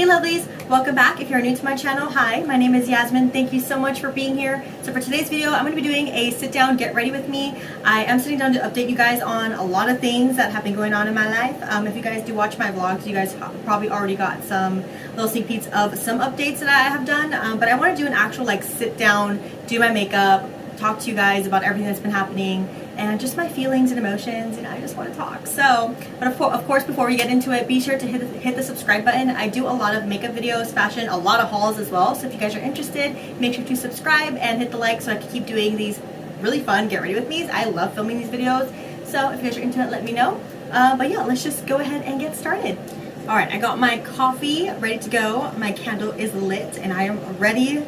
Hey lovelies, welcome back. If you're new to my channel, hi, my name is Yasmin. Thank you so much for being here. So for today's video, I'm going to be doing a sit down, get ready with me. I am sitting down to update you guys on a lot of things that have been going on in my life. If you guys do watch my vlogs, you guys probably already got some little sneak peeks of some updates that I have done. But I want to do an actual like sit down, do my makeup, talk to you guys about everything that's been happening and just my feelings and emotions, and I just want to talk. So, but of course, before we get into it, be sure to hit the subscribe button. I do a lot of makeup videos, fashion, a lot of hauls as well. So if you guys are interested, make sure to subscribe and hit the like so I can keep doing these really fun get ready with me's. I love filming these videos. So if you guys are into it, let me know. But yeah, let's just go ahead and get started. All right, I got my coffee ready to go. My candle is lit and I am ready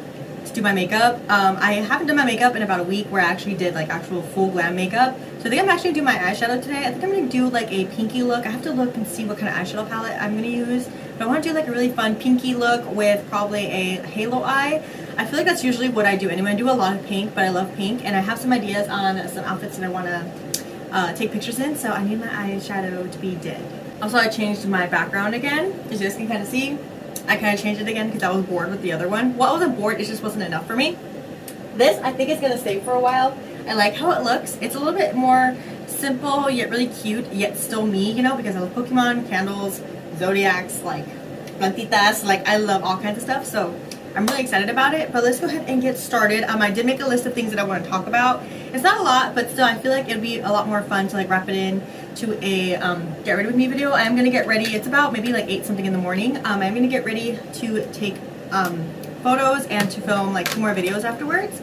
to do my makeup. I haven't done my makeup in about a week where I actually did like actual full glam makeup. So I think I'm actually gonna do my eyeshadow today. I think I'm gonna do like a pinky look. I have to look and see what kind of eyeshadow palette I'm gonna use. But I wanna do like a really fun pinky look with probably a halo eye. I feel like that's usually what I do anyway. I do a lot of pink, but I love pink. And I have some ideas on some outfits that I wanna take pictures in. So I need my eyeshadow to be did. Also, I changed my background again, as you guys can kind of see. I kind of changed it again because I was bored with the other one. Well, I wasn't bored, it just wasn't enough for me. This, I think, is going to stay for a while. I like how it looks. It's a little bit more simple, yet really cute, yet still me, you know, because I love Pokemon, candles, zodiacs, like, plantitas, like, I love all kinds of stuff, so I'm really excited about it. But let's go ahead and get started. I did make a list of things that I want to talk about. It's not a lot, but still, I feel like it'd be a lot more fun to, like, wrap it in to a get ready with me video. I am gonna get ready. It's about maybe like 8 something in the morning. I'm gonna get ready to take photos and to film like 2 more videos afterwards.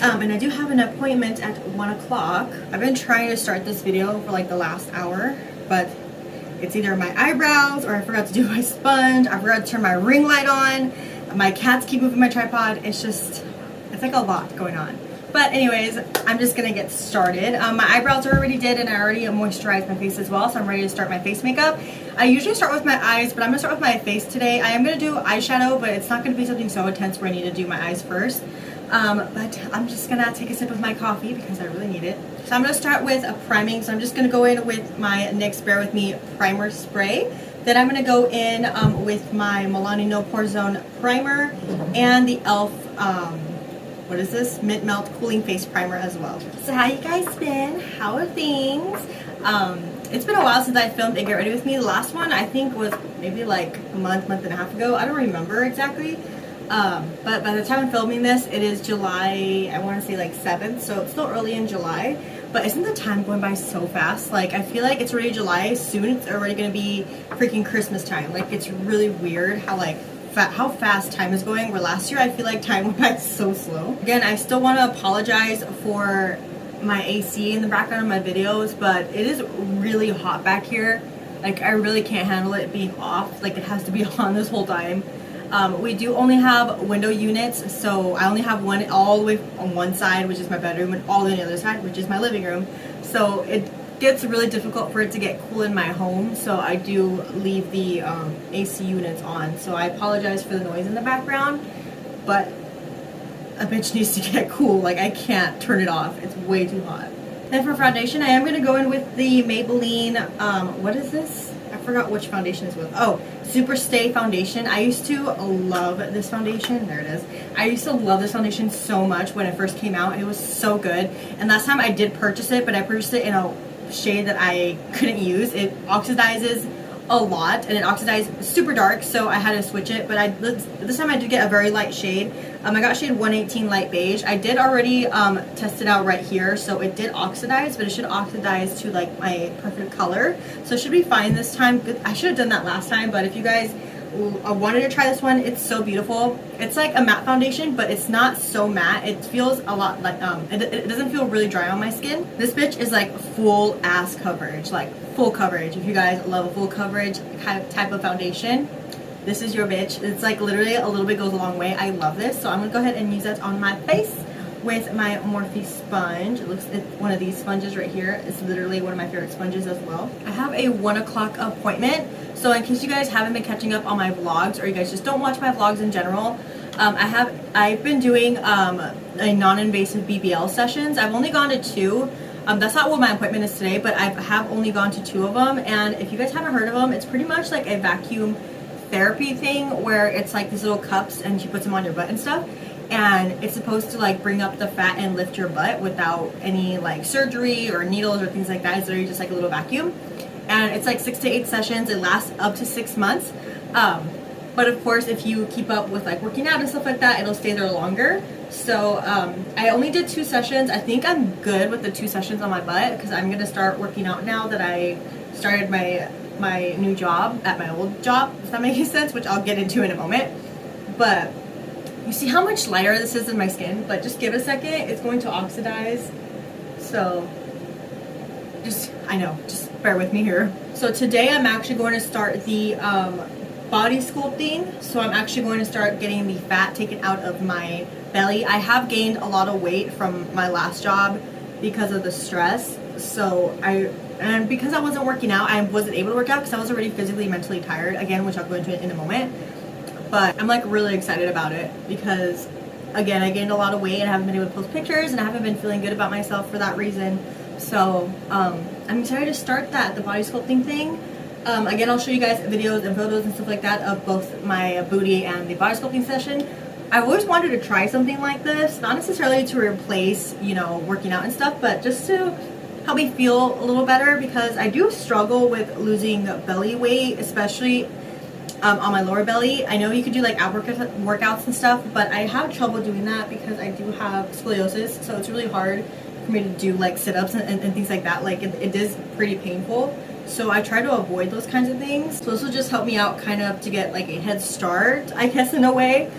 And I do have an appointment at 1 o'clock. I've been trying to start this video for like the last hour, but it's either my eyebrows or I forgot to do my sponge. I forgot to turn my ring light on. My cats keep moving my tripod. It's like a lot going on. But anyways, I'm just gonna get started. My eyebrows are already did and I already moisturized my face as well, so I'm ready to start my face makeup. I usually start with my eyes, but I'm gonna start with my face today. I am gonna do eyeshadow, but it's not gonna be something so intense where I need to do my eyes first. But I'm just gonna take a sip of my coffee because I really need it. So I'm gonna start with a priming, so I'm just gonna go in with my NYX Bear With Me primer spray. Then I'm gonna go in with my Milani No Pore Zone primer and the e.l.f. What is this? Mint Melt Cooling Face Primer as well. So how you guys been? How are things? It's been a while since I filmed a Get Ready With Me. The last one I think was maybe like a month and a half ago. I don't remember exactly. But by the time I'm filming this, it is July, I want to say like 7th, so it's still early in July. But isn't the time going by so fast? Like, I feel like it's already July. Soon it's already going to be freaking Christmas time. Like, it's really weird how like how fast time is going, where last year I feel like time went by so slow. Again, I still want to apologize for my AC in the background of my videos, but it is really hot back here. Like, I really can't handle it being off. Like, it has to be on this whole time. We do only have window units, so I only have one all the way on one side, which is my bedroom, and all on the other side, which is my living room. So it gets really difficult for it to get cool in my home, so I do leave the AC units on. So I apologize for the noise in the background, but a bitch needs to get cool. Like, I can't turn it off. It's way too hot. Then for foundation, I am going to go in with the Maybelline, what is this? I forgot which foundation is with. Oh, Super Stay Foundation. I used to love this foundation. There it is. I used to love this foundation so much when it first came out. It was so good. And last time I did purchase it, but I purchased it in a shade that I couldn't use. It oxidizes a lot and it oxidized super dark, so I had to switch it. But this time I did get a very light shade. I got shade 118 light beige. I did already test it out right here, so it did oxidize, but it should oxidize to like my perfect color, so it should be fine this time. I should have done that last time, but if you guys wanted to try this one, it's so beautiful. It's like a matte foundation, but it's not so matte. It feels a lot like it doesn't feel really dry on my skin. This bitch is like full ass coverage, like full coverage. If you guys love a full coverage type of foundation, this is your bitch. It's like literally a little bit goes a long way. I love this, so I'm gonna go ahead and use that on my face with my Morphe sponge. It's one of these sponges right here. It's literally one of my favorite sponges as well. I have a 1 o'clock appointment, so in case you guys haven't been catching up on my vlogs, or you guys just don't watch my vlogs in general, I've been doing a non-invasive BBL sessions. I've only gone to 2. That's not what my appointment is today, but I have only gone to 2 of them, and if you guys haven't heard of them, it's pretty much like a vacuum therapy thing where it's like these little cups and she puts them on your butt and stuff, and it's supposed to like bring up the fat and lift your butt without any like surgery or needles or things like that. It's literally just like a little vacuum, and it's like 6 to 8 sessions. It lasts up to 6 months, but of course if you keep up with like working out and stuff like that, it'll stay there longer. So I only did 2 sessions. I think I'm good with the 2 sessions on my butt because I'm gonna start working out now that I started my new job at my old job, if that makes sense, which I'll get into in a moment. But you see how much lighter this is in my skin? But just give it a second, it's going to oxidize. So just bear with me here. So today I'm actually going to start the body sculpting. So I'm actually going to start getting the fat taken out of my belly. I have gained a lot of weight from my last job because of the stress. So and because I wasn't working out, I wasn't able to work out because I was already physically, mentally tired again, which I'll go into it in a moment. But I'm like really excited about it because again, I gained a lot of weight and I haven't been able to post pictures and I haven't been feeling good about myself for that reason. So I'm excited to start the body sculpting thing. Again, I'll show you guys videos and photos and stuff like that of both my booty and the body sculpting session. I've always wanted to try something like this, not necessarily to replace, you know, working out and stuff, but just to help me feel a little better because I do struggle with losing belly weight, especially on my lower belly. I know you could do like ab workouts and stuff, but I have trouble doing that because I do have scoliosis, so it's really hard for me to do like sit-ups and things like that. Like it is pretty painful, so I try to avoid those kinds of things. So this will just help me out kind of to get like a head start, I guess, in a way,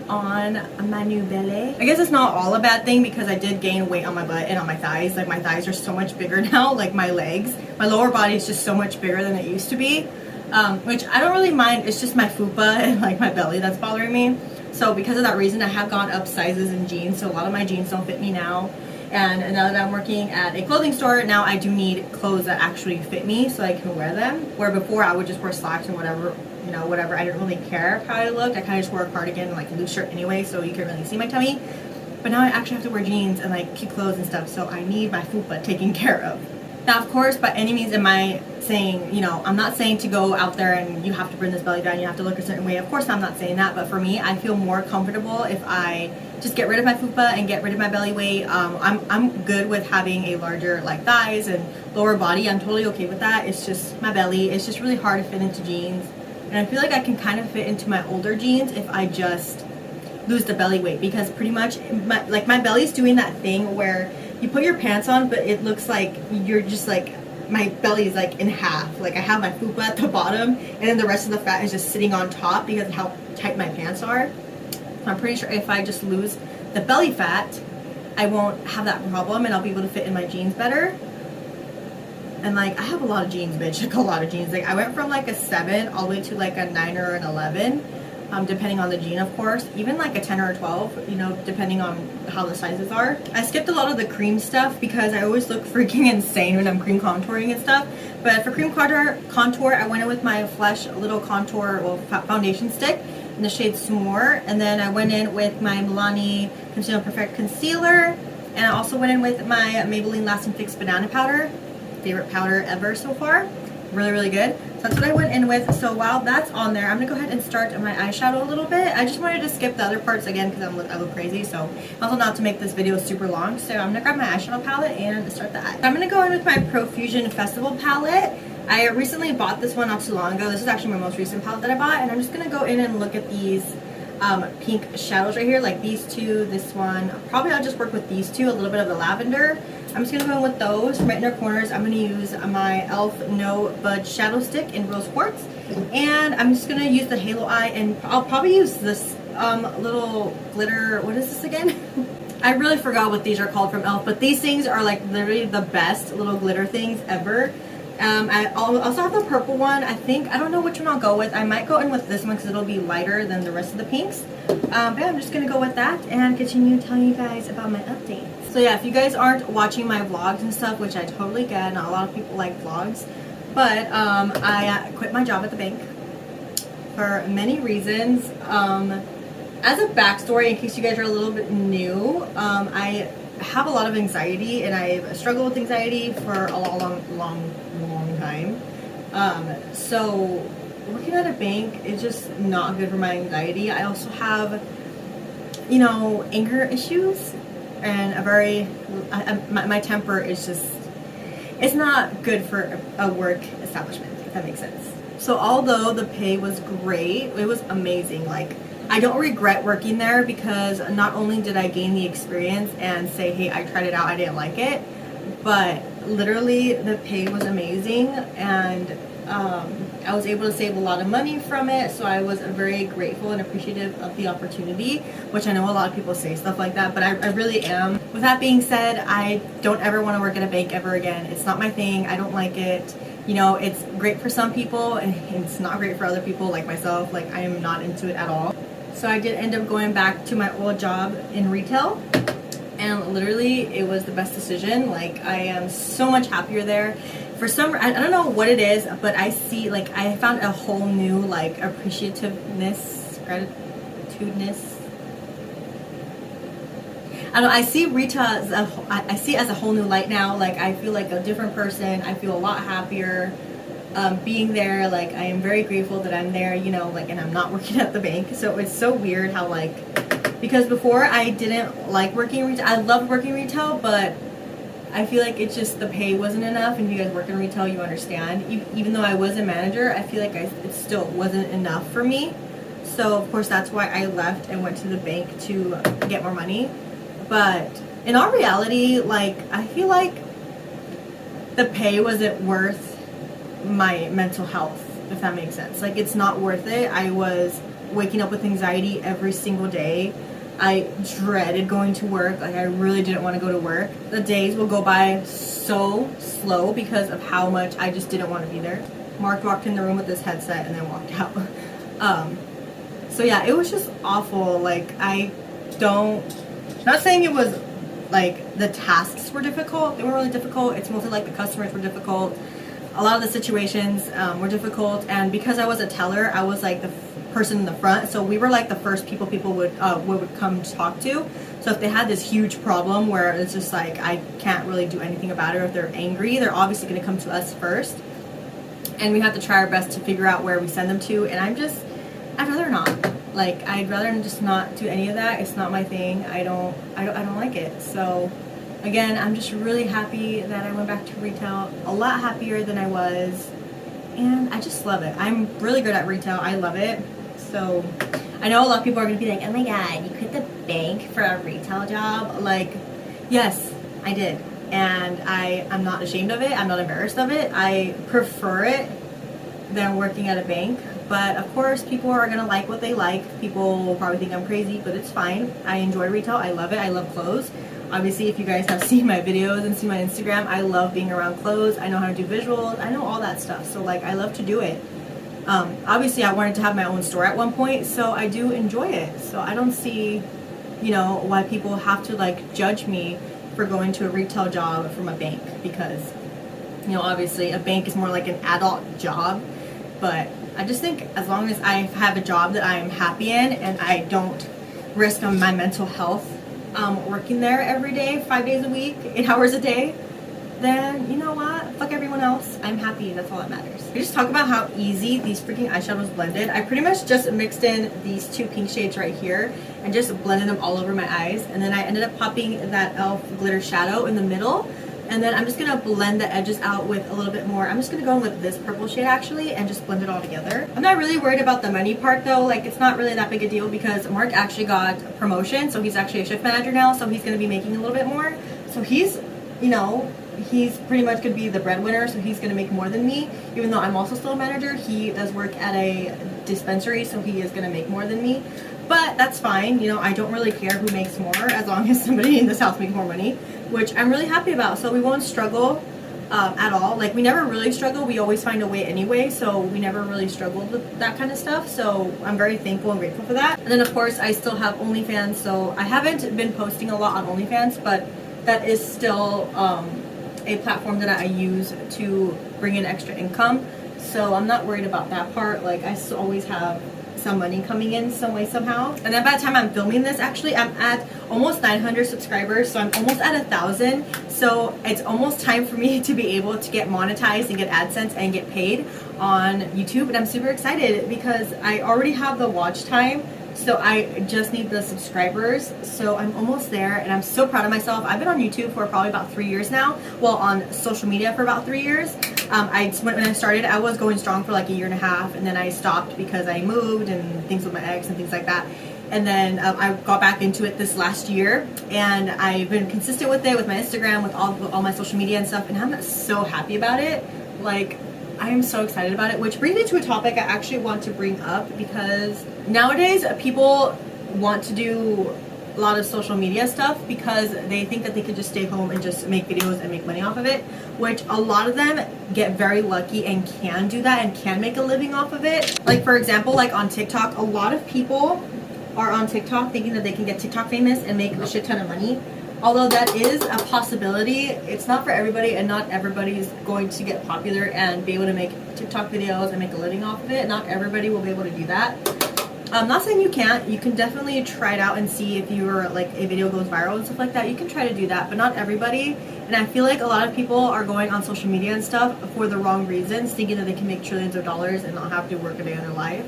on my new belly. I guess it's not all a bad thing because I did gain weight on my butt and on my thighs. Like my thighs are so much bigger now, like my legs. My lower body is just so much bigger than it used to be, which I don't really mind. It's just my fupa and like my belly that's bothering me. So because of that reason, I have gone up sizes in jeans. So a lot of my jeans don't fit me now. And now that I'm working at a clothing store, now I do need clothes that actually fit me so I can wear them. Where before I would just wear slacks and whatever, you know, whatever. I didn't really care how I looked. I kind of just wore a cardigan and like a loose shirt anyway, so you couldn't really see my tummy. But now I actually have to wear jeans and like cute clothes and stuff, so I need my fupa taken care of. Now, of course, by any means am I saying, you know, I'm not saying to go out there and you have to bring this belly down, you have to look a certain way. Of course I'm not saying that, but for me, I feel more comfortable if I just get rid of my fupa and get rid of my belly weight. I'm good with having a larger like thighs and lower body. I'm totally okay with that. It's just my belly. It's just really hard to fit into jeans. And I feel like I can kind of fit into my older jeans if I just lose the belly weight, because pretty much my belly's doing that thing where you put your pants on, but it looks like you're just like, my belly is like in half. Like I have my fupa at the bottom and then the rest of the fat is just sitting on top because of how tight my pants are. I'm pretty sure if I just lose the belly fat, I won't have that problem and I'll be able to fit in my jeans better. And like I have a lot of jeans, bitch, like a lot of jeans. Like I went from like a 7 all the way to like a 9 or an 11, depending on the jean, of course. Even like a 10 or a 12, you know, depending on how the sizes are. I skipped a lot of the cream stuff because I always look freaking insane when I'm cream contouring and stuff. But for cream contour, I went in with my Flesh Little Contour, well, foundation stick in the shade S'more. And then I went in with my Milani Conceal Perfect Concealer. And I also went in with my Maybelline Lasting Fix Banana Powder. Favorite powder ever so far. Really, really good. So that's what I went in with. So while that's on there, I'm going to go ahead and start my eyeshadow a little bit. I just wanted to skip the other parts again because I look crazy. So also not to make this video super long. So I'm going to grab my eyeshadow palette and start the eye. I'm going to go in with my Profusion Festival palette. I recently bought this one not too long ago. This is actually my most recent palette that I bought. And I'm just going to go in and look at these pink shadows right here. Like these two, this one. Probably I'll just work with these two. A little bit of the lavender. I'm just going to go in with those from right inner corners. I'm going to use my e.l.f. No Budge Shadow Stick in Rose Quartz. And I'm just going to use the Halo Eye, and I'll probably use this little glitter, what is this again? I really forgot what these are called from e.l.f. But these things are like literally the best little glitter things ever. I also have the purple one. I don't know which one I'll go with. I might go in with this one because it'll be lighter than the rest of the pinks. But yeah, I'm just going to go with that and continue telling you guys about my updates. So yeah, if you guys aren't watching my vlogs and stuff, which I totally get, not a lot of people like vlogs, but I quit my job at the bank for many reasons. As a backstory, in case you guys are a little bit new, I have a lot of anxiety, and I've struggled with anxiety for a long time. So working at a bank is just not good for my anxiety. I also have, you know, anger issues, and my temper is just, it's not good for a work establishment, if that makes sense. So although the pay was great, it was amazing. Like, I don't regret working there because not only did I gain the experience and say, hey, I tried it out, I didn't like it, but literally the pay was amazing, and I was able to save a lot of money from it, so I was very grateful and appreciative of the opportunity, which I know a lot of people say stuff like that, but I really am. With that being said, I don't ever want to work at a bank ever again. It's not my thing. I don't like it. You know, it's great for some people and it's not great for other people like myself. Like, I am not into it at all. So I did end up going back to my old job in retail, and literally it was the best decision. Like, I am so much happier there. For some, I don't know what it is, but I see, like, I found a whole new, like, appreciativeness, gratitudeness. I don't know, I see retail as I see it as a whole new light now. Like, I feel like a different person. I feel a lot happier being there. Like, I am very grateful that I'm there, you know, like, and I'm not working at the bank. So it's so weird how, like, because before I didn't like working retail. I loved working retail, but I feel like it's just the pay wasn't enough, and if you guys work in retail, you understand. Even though I was a manager, I feel like it still wasn't enough for me. So of course that's why I left and went to the bank to get more money. But in all reality, like, I feel like the pay wasn't worth my mental health, if that makes sense. Like, it's not worth it. I was waking up with anxiety every single day. I dreaded going to work. Like, I really didn't want to go to work. The days will go by so slow because of how much I just didn't want to be there. Mark walked in the room with his headset and then walked out. So yeah, it was just awful. Like, not saying it was like the tasks were difficult. They were really difficult. It's mostly like the customers were difficult. A lot of the situations were difficult, and because I was a teller, I was like the person in the front, so we were like the first people would come talk to. So if they had this huge problem where it's just like I can't really do anything about it, or if they're angry, they're obviously going to come to us first, and we have to try our best to figure out where we send them to. And I'd rather not. Like, I'd rather just not do any of that. It's not my thing. I don't like it. So again, I'm just really happy that I went back to retail. A lot happier than I was, and I just love it. I'm really good at retail. I love it. So I know a lot of people are going to be like, oh my god, you quit the bank for a retail job. Like, yes, I did. And I'm not ashamed of it. I'm not embarrassed of it. I prefer it than working at a bank. But of course, people are going to like what they like. People will probably think I'm crazy, but it's fine. I enjoy retail. I love it. I love clothes. Obviously, if you guys have seen my videos and seen my Instagram, I love being around clothes. I know how to do visuals. I know all that stuff. So, like, I love to do it. Obviously, I wanted to have my own store at one point, so I do enjoy it. So I don't see, you know, why people have to, like, judge me for going to a retail job from a bank, because, you know, obviously a bank is more like an adult job. But I just think as long as I have a job that I am happy in and I don't risk on my mental health working there every day, 5 days a week, 8 hours a day, then you know what? Fuck everyone else. I'm happy. That's all that matters. We just talk about how easy these freaking eyeshadows blended. I pretty much just mixed in these two pink shades right here and just blended them all over my eyes. And then I ended up popping that e.l.f. glitter shadow in the middle. And then I'm just going to blend the edges out with a little bit more. I'm just going to go in with this purple shade actually and just blend it all together. I'm not really worried about the money part though. Like, it's not really that big a deal because Mark actually got a promotion. So he's actually a shift manager now. So he's going to be making a little bit more. So he's, you know, he's pretty much going to be the breadwinner. So he's going to make more than me. Even though I'm also still a manager, he does work at a dispensary. So he is going to make more than me. But that's fine. You know, I don't really care who makes more as long as somebody in this house makes more money, which I'm really happy about. So we won't struggle at all. Like, we never really struggle. We always find a way anyway. So we never really struggled with that kind of stuff. So I'm very thankful and grateful for that. And then of course I still have OnlyFans. So I haven't been posting a lot on OnlyFans, but that is still a platform that I use to bring in extra income. So I'm not worried about that part. Like, I still always have some money coming in some way, somehow. And then by the time I'm filming this, actually, I'm at almost 900 subscribers, so I'm almost at 1,000. So it's almost time for me to be able to get monetized and get AdSense and get paid on YouTube. And I'm super excited because I already have the watch time. So I just need the subscribers. So I'm almost there and I'm so proud of myself. I've been on YouTube for probably about 3 years now. Well, on social media for about 3 years. When I started, I was going strong for like 1.5 years, and then I stopped because I moved and things with my ex and things like that. And then I got back into it this last year, and I've been consistent with it, with my Instagram, with all my social media and stuff, and I'm so happy about it. Like, I am so excited about it, which brings me to a topic I actually want to bring up, because nowadays people want to do a lot of social media stuff because they think that they could just stay home and just make videos and make money off of it, which a lot of them get very lucky and can do that and can make a living off of it. Like, for example, like on TikTok, a lot of people are on TikTok thinking that they can get TikTok famous and make a shit ton of money. Although that is a possibility, it's not for everybody, and not everybody's going to get popular and be able to make TikTok videos and make a living off of it. Not everybody will be able to do that. I'm not saying you can't. You can definitely try it out and see if you're like a video goes viral and stuff like that. You can try to do that, but not everybody. And I feel like a lot of people are going on social media and stuff for the wrong reasons, thinking that they can make trillions of dollars and not have to work a day in their life.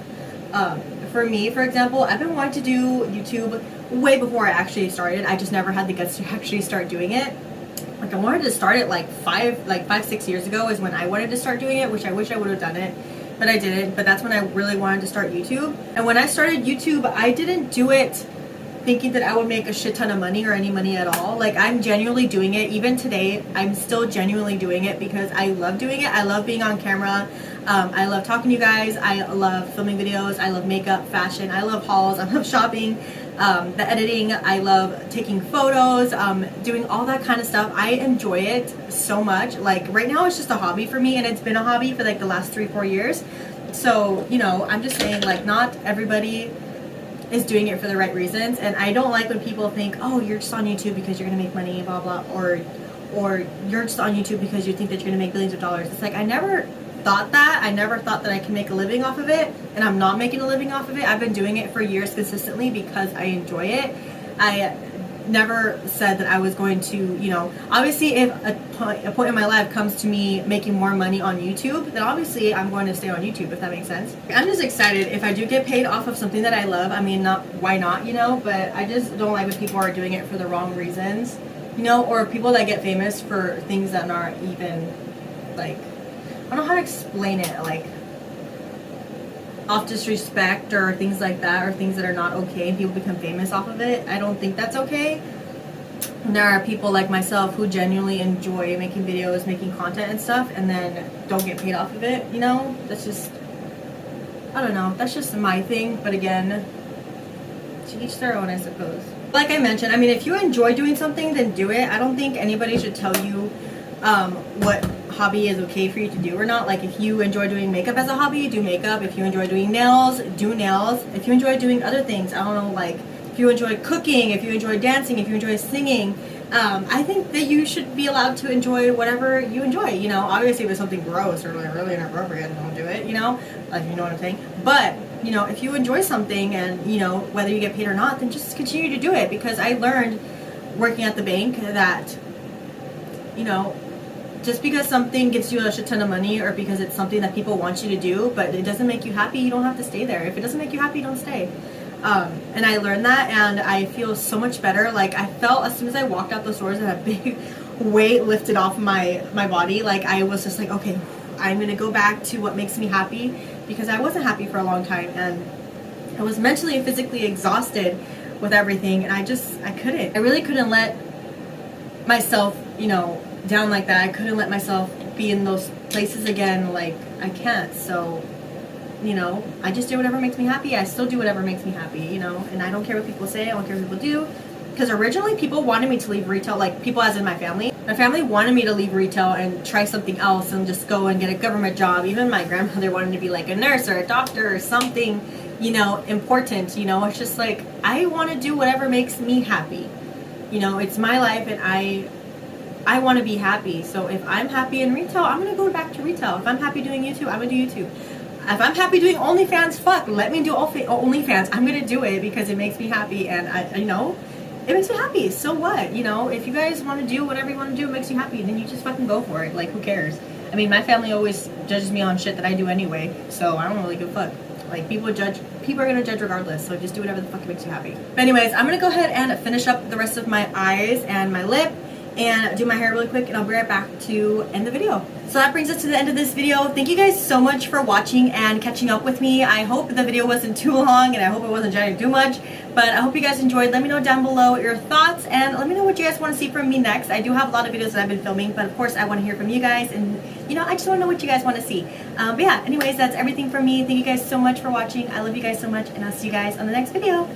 For me, for example, I've been wanting to do YouTube way before I actually started. I just never had the guts to actually start doing it. Like, I wanted to start it like 5-6 years ago is when I wanted to start doing it, which I wish I would have done it, but I didn't. But that's when I really wanted to start YouTube. And when I started YouTube, I didn't do it thinking that I would make a shit ton of money or any money at all. Like, I'm genuinely doing it. Even today, I'm still genuinely doing it because I love doing it. I love being on camera. I love talking to you guys. I love filming videos. I love makeup, fashion. I love hauls. I love shopping, the editing. I love taking photos, doing all that kind of stuff. I enjoy it so much. Like, right now it's just a hobby for me, and it's been a hobby for like the last 3-4 years. So, you know, I'm just saying, like, not everybody is doing it for the right reasons. And I don't like when people think, oh, you're just on YouTube because you're gonna make money, blah blah, or you're just on YouTube because you think that you're gonna make billions of dollars. It's like, I never thought that. I never thought that I can make a living off of it, and I'm not making a living off of it. I've been doing it for years consistently because I enjoy it. I never said that I was going to, you know, obviously if a point in my life comes to me making more money on YouTube, then obviously I'm going to stay on YouTube, if that makes sense. I'm just excited if I do get paid off of something that I love. I mean, not, why not, you know, but I just don't like when people are doing it for the wrong reasons, you know, or people that get famous for things that aren't even, like, I don't know how to explain it, like, off disrespect or things like that, or things that are not okay, and people become famous off of it. I don't think that's okay. And there are people like myself who genuinely enjoy making videos, making content and stuff, and then don't get paid off of it, you know? That's just, I don't know, that's just my thing. But again, to each their own, I suppose. Like I mentioned, I mean, if you enjoy doing something, then do it. I don't think anybody should tell you what hobby is okay for you to do or not. Like, if you enjoy doing makeup as a hobby, do makeup. If you enjoy doing nails, do nails. If you enjoy doing other things, I don't know, like, if you enjoy cooking, if you enjoy dancing, if you enjoy singing, I think that you should be allowed to enjoy whatever you enjoy, you know. Obviously, if it's something gross or like really inappropriate, don't do it, you know, like, you know what I'm saying. But, you know, if you enjoy something, and, you know, whether you get paid or not, then just continue to do it. Because I learned working at the bank that, you know, just because something gives you a shit ton of money, or because it's something that people want you to do, but it doesn't make you happy, you don't have to stay there. If it doesn't make you happy, don't stay. And I learned that, and I feel so much better. Like, I felt as soon as I walked out those doors and a big weight lifted off my body. Like, I was just like, okay, I'm gonna go back to what makes me happy, because I wasn't happy for a long time, and I was mentally and physically exhausted with everything, and I couldn't. I really couldn't let myself, you know, down like that. I couldn't let myself be in those places again. Like, I can't. So, you know, I just do whatever makes me happy. I still do whatever makes me happy, you know, and I don't care what people say. I don't care what people do. Because originally people wanted me to leave retail, like, people as in my family. My family wanted me to leave retail and try something else and just go and get a government job. Even my grandmother wanted to be like a nurse or a doctor or something, you know, important, you know. It's just like, I want to do whatever makes me happy. You know, it's my life, and I want to be happy. So if I'm happy in retail, I'm going to go back to retail. If I'm happy doing YouTube, I'm going to do YouTube. If I'm happy doing OnlyFans, fuck, let me do OnlyFans. I'm gonna do it because it makes me happy, and you know, it makes me happy. So what? You know, if you guys want to do whatever you want to do, it makes you happy, then you just fucking go for it. Like, who cares? I mean, my family always judges me on shit that I do anyway, so I don't really give a fuck. Like, people are gonna judge regardless, so just do whatever the fuck makes you happy. But anyways, I'm gonna go ahead and finish up the rest of my eyes and my lip and do my hair really quick, and I'll be right back to end the video. So that brings us to the end of this video. Thank you guys so much for watching and catching up with me. I hope the video wasn't too long, and I hope it wasn't dragging too much, but I hope you guys enjoyed. Let me know down below your thoughts, and let me know what you guys want to see from me next. I do have a lot of videos that I've been filming, but of course I want to hear from you guys, and you know, I just want to know what you guys want to see. But yeah, anyways, that's everything from me. Thank you guys so much for watching. I love you guys so much, and I'll see you guys on the next video.